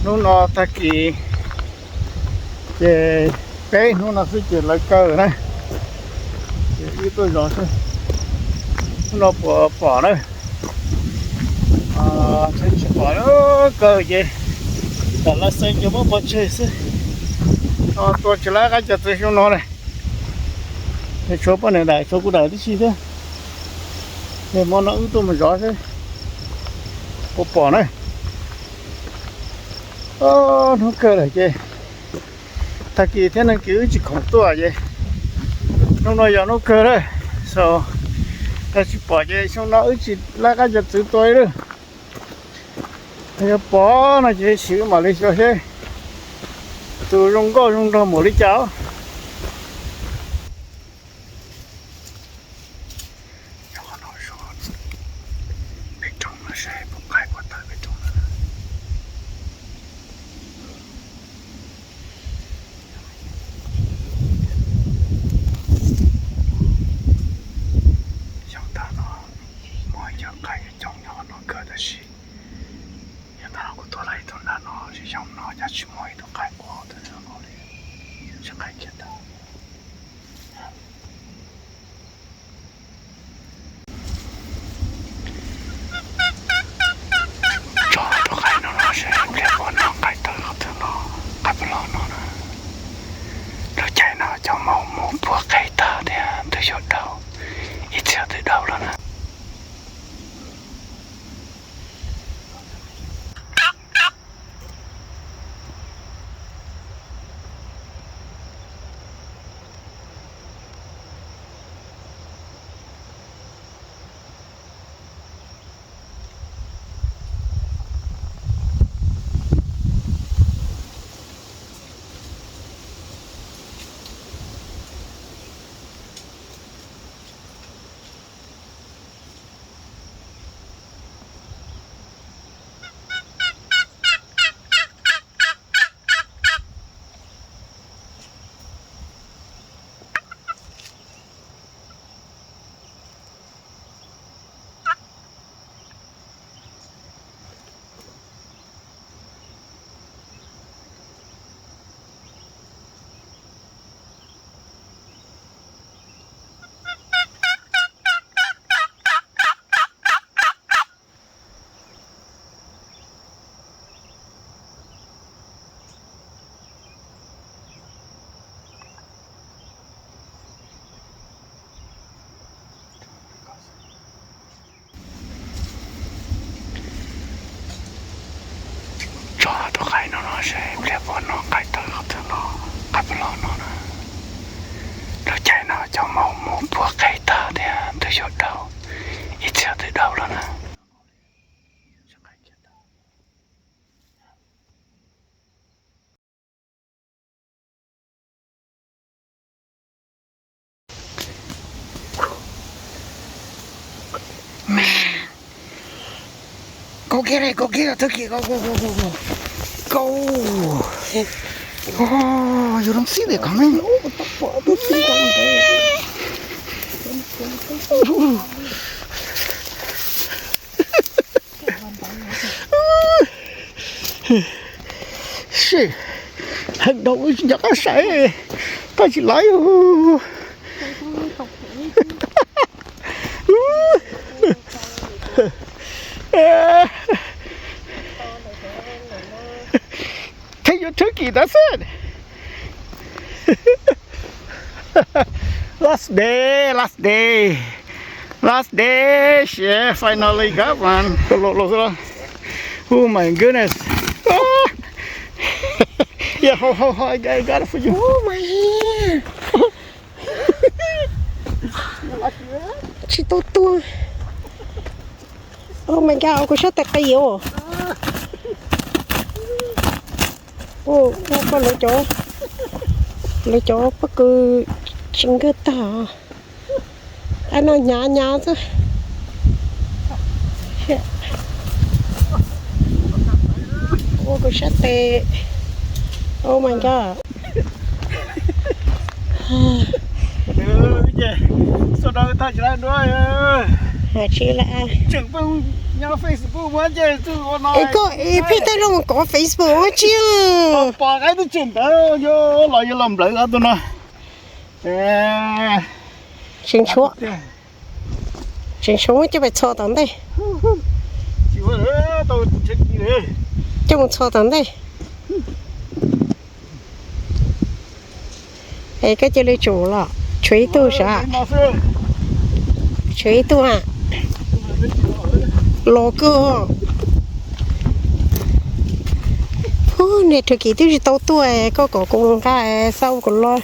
นู่นตะกี้เจเป้นู่นสิเจเลยเกอนะอีตัวจอซะnó bỏ đấy sẽ chỉ bỏ nó cơ gìแต่ละเส้นจะบ่บ่เชื่อซิตัวฉลาก็จะตัวnó này để chụp cái này đại chụp cái đạiที่ชี้thế để mà nó ưu tôi mà rõ thế bỏ này nó cơ này chứ ta kỳ thế này cứ chỉ không tua vậy nó nói giờ nó cơ đấy so ta chỉ bỏ vậy xong nó chỉ là cái giật từ tôi đó thì bỏ nó chỉ xíu mà lấy cho thế từ rong có rong ra một lít cháo Go get it, go get it, Turkey, go. Oh, you don't see it coming. Shit, hành động nhắc sẽ ta chỉ lái. Take your turkey, that's it. Last day. Yeah, finally got one. Oh my goodness. Oh. Yeah, I got it for you. Oh my hand. Chị to. Oh my god, cô shot tay yếu. Ô, con lấy chó bất cứ chính cái tả anh nói nhá chứ ô cô sát tệ oh my god sau đó ta trở lại đuôi หาชื่อละ 整本要 Facebook 我这就我拿พี่ได้ลงก็ Facebook ชื่อ 把cái都整的就老有老不来都呢ชิงชัวจะไปชอตันได้ 就都整的จะมึงชอตันได้ก็จะเลยจูละช่วยตัวซะช่วยตัวโลโก้เนี่ยธุรกิจที่โตตัวก็ก่อกงกาเศร้าก็ร้อน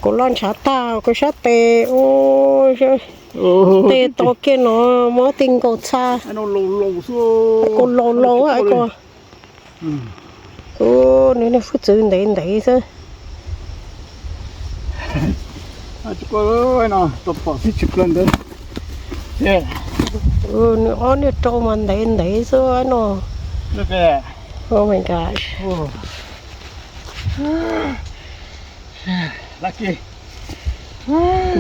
ก็ร้อนชาตาก็ชาเตโอ้ยเตโตเกนมอติงก็ชาก็โลอ่ะก็โอ้เนี่ยฟูจืดไหนซะ这呢都跑去吃了的เนี่ยโตมันไหนซะเนาะ这个Oh my gosh. Lucky.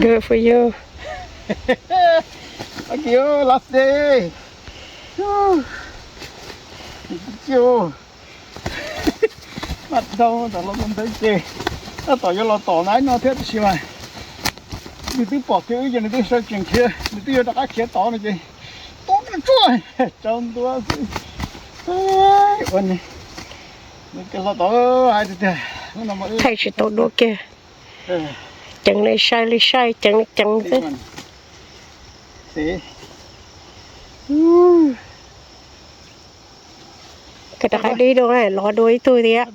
Good for you. Lucky, last day. Thank you. Bắt đầu là nó không thấy gì. Nó tỏ cho nó tỏ nãy nó thế thì mà. Mình cứ bỏ cái ý cho nó cứ sao chuyện kia. Mình cứ cho các kia tỏ này gì. Tỏ cái chuối. Trong tôi. Ôi này cái lo tỏ ai thì thầy chỉ tỏ đua kia chẳng này sai chẳng thế cái đó đi đâu này lo đuôi tôi đi á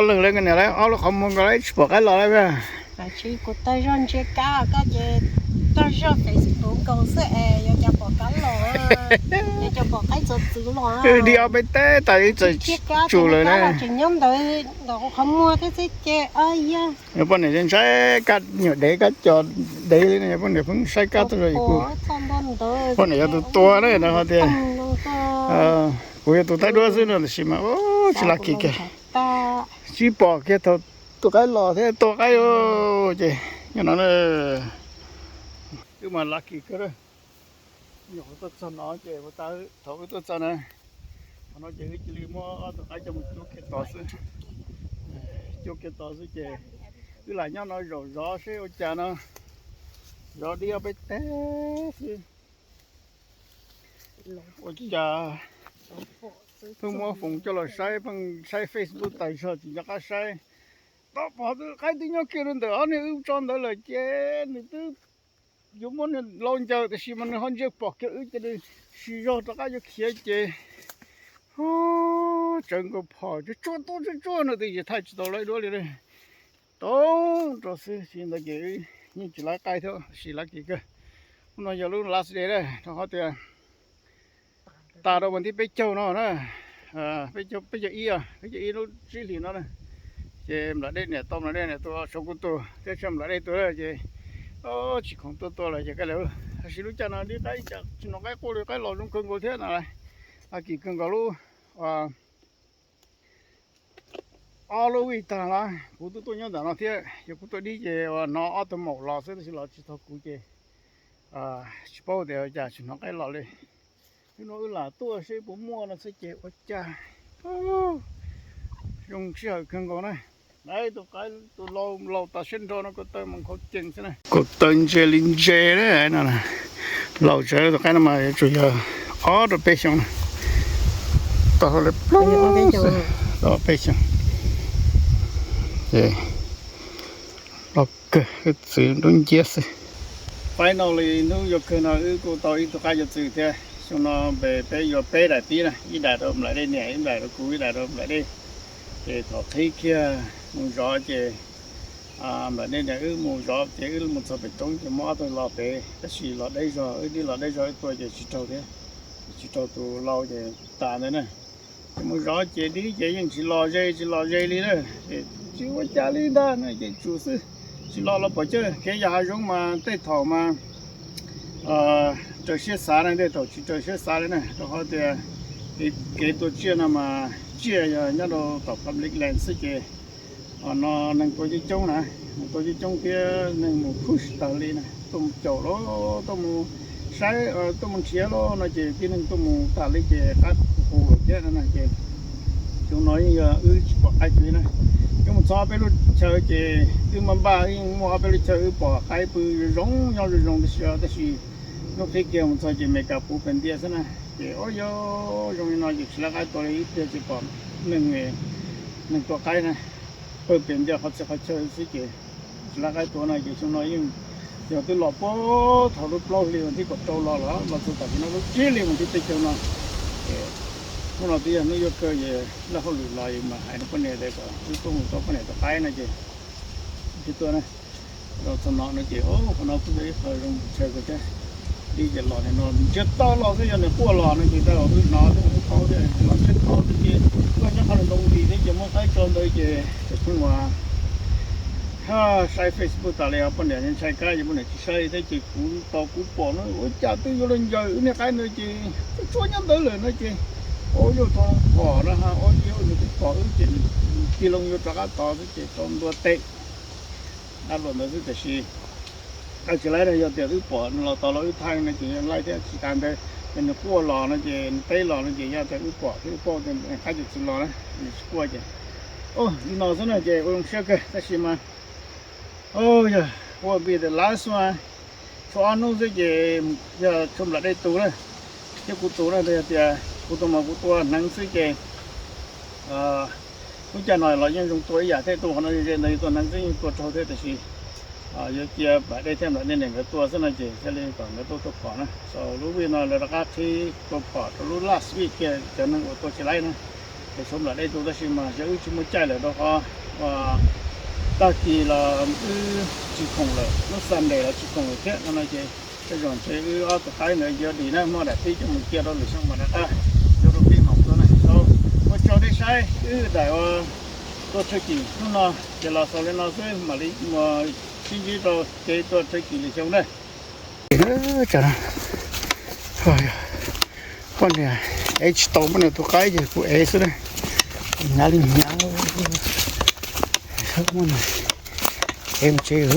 lần lên cái này đấy, nó không muốn cái bỏ cái lò đấy về. Chỉ có tay run chơi cá, cái gì tay run Facebook cầu sẽ giờ cho bỏ cái lò, giờ cho bỏ cái giật chữ lò. Đi ở bên té tại chủ rồi này. Chỉ nhóm đấy, đâu không mua cái gì chơi, ai ya. Nếu bên này trên sai cắt nhiều để cắt cho để này bên này cũng sai cắt rồi cô. Bên này tôi to đấy nó thì. Bây giờ tôi thấy đua xíu nữa là xí mà, chỉ là kì kì. Chỉ bỏ cái tôi cái lò thế tôi cái chị như nó này nhưng mà lucky cái đó nhỏ tôi cho nó chị tôi ta thấu tôi cho này nó chỉ cái gì mà tôi cái cho một chút cái to chứ chị cứ lại nhau nó rồi gió sẽ ở cha nó gió đi ở bên té ôi cha phương mua phụng cho là sai Facebook tại sao chỉ cho cái sai đó bỏ cái tiếng nhau kia lên đó này ưu tròn đó là chế này cứ dùng món lon chờ thì mình không chịu bỏ cái ưu cho đi xì rồi đó cái kia chế chẳng có bỏ cho cho nữa thì thay chỉ đâu lại đó đi đó rồi xin là cái nhưng chỉ là cái thôi chỉ là cái cơ nó giờ lúc last day đấy nó có tiền ta đâu mình đi bê châu nó nè bê châu y nó chỉ liền nó này chị là đây nè tôm là đây nè tôi số của tôi thế xem là đây tôi là chị chỉ còn tôi là chị cái nào chỉ lúc cha nó đi đấy chỉ nó cái cô cái lò trong cơn cô thế nào này kỳ cơn gạo luôn aloe ta là của tôi nhớ nó thế giờ của tôi đi về nó tôi màu lò sẽ là chỉ thôi của chị chỉ bao giờ giờ chỉ nó cái lò đi nó là tôi sẽ bố mua nó sẽ chịu ở cha dùng sợi cơn gạo này đấy tôi lâu ta sinh ra nó có tên mình không chừng thế này có tên chơi linh chơi đấy nè lâu chơi tôi cái nó mà chủ yếu ở đó bê xong tao lại đó bê xong vậy ok cái sự đúng chết finally nó vô cái nào cô tôi cái gì thế xong nó về giờ bé đại tí này ý đại đó lại đây nè ý đại đó cũ ý đại đó lại đây để thọ thấy kia mùng gió chứ lại đây nè mùng gió chứ một số bị trống chứ mót tôi lọt về cái gì lọt đây rồi đi lọt đây rồi tôi chỉ trâu thế chỉ trâu tôi lau chứ tàn đấy này mùng gió chứ đi chứ nhưng chỉ lọt dây đi nữa chỉ có cha đi đó này chỉ chủ sư chỉ lo bỏ chơi cái nhà giống mà tây thọ mà trời xe xả này đây tổ chỉ trời xe xả này đó họ thì cái tổ chia nào mà chia nhá đồ tập public land sự cái nó năng có gì trông nè có gì trông kia năng một push tàu đi nè tôm chậu đó tôm sai tôm chia đó nó chỉ cái năng tôm tàu đi chỉ các hồ chứ nó chỉ chúng nói bỏ ai chơi này nhưng mà so với lúc chơi chỉ cứ mà ba mua với lúc chơi bỏ cái bự rong nhau rồi rong cái gì nó phải kêu mình chơi chỉ mấy cái phụ bên kia thế này chỉ ôi yo rong nó chỉ là cáiตัวít chỉ còn mìnhตัวcái này ở bên kia họ chơi chỉ là cáiตัวnày chỉ chúng nói nhưng giờ tôi lọp bó thầu lúc lâu liền thì có trâu lò đó mà tôi tập nó lúc chia liền mình thì chơi nó hôm nào thì nó vô cơ gì là họ lùi lại mà hay nó vấn đề đấy cả tôi không có vấn đề tập cái này chứ tôi này rồi thằng nó chỉ nó cũng thấy hơi rong chơi cái chứ đi cái lò này nó chết to lò cái giờ này cua lò này chỉ tao nó khó đấy nó chết khó thì có những cái đồng đi đấy chỉ một cái tròn đấy chỉ không mà sai Facebook tao lấy vấn đề sai cái gì vấn đề sai thế chỉ cú to cú bỏ nó chả tôi vô lên giờ này cái nữa chỉ cho nhau tớiเลยnó chỉ ôi vô to bỏ ra ha ôi vô nó cái bỏ chỉ lông vô cái to chỉ trong đua tệ đã luôn nó rất là xí cái chỉ lấy này giờ tiền bỏ nó to nó thay này chỉ lấy thế chỉ cần đây mình cua lò nó chỉ tây lò nó chỉ ra tiền bỏ thì cái chỉ lò này cua chỉ ô nó thế này chỉ ông xe cái cái gì mà ôi giờ what be the last one cho anh nó cái giờ chôm lại đây tủ này cái cụ tủ này đây thì cụ tủ mà cụ tủ nắng suy cái cũng chả nói là những tuổi giả thế tủ nó như này tủ nắng suy tủ trâu thế thì giờ kia摆đây thêm lại nên cái tủ thế này chỉ sẽ lên còn cái tủ bỏ nữa sau lúc bây giờ là các thì tủ bỏ lúc last week kia cho nên tủ chỉ lấy nữa để chôm lại đây tủ đó xí mà giờ chỉ muốn chạy lại đó và ta kỳ là chỉ không là nó săn để là chỉ không là thế nó chỉ cái dòng xe ở cái này giờ đi nó mà để tí cho mình kia đó là xong mà đã cho nó bị mỏng đó này sau có cho đi sai đại tôi chơi kỳ nó chỉ là sau lên nó sẽ mà đi mà xin chỉ cho cái tôi chơi kỳ là xong đây trời ơi con này H tàu bên này tôi cái gì của S đây nhà đi nhà không này em chơi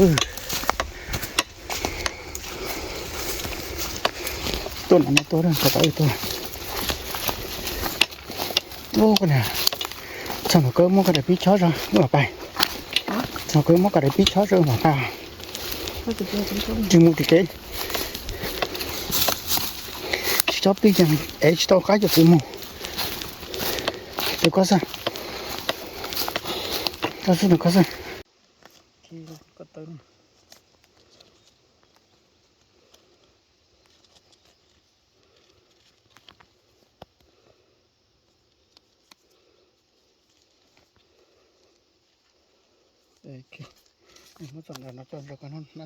tôi làm tôi đang có tới tôi ô con này sao mà cơ mua cái để bí chó rồi mà bay sao cơ mua cái để bí chó rồi mà bay chỉ mua thì cái chó bí chẳng ấy tao cái cho tôi mua tôi có sao có sao khi có tới đây nó chọn là nó chọn được cái nó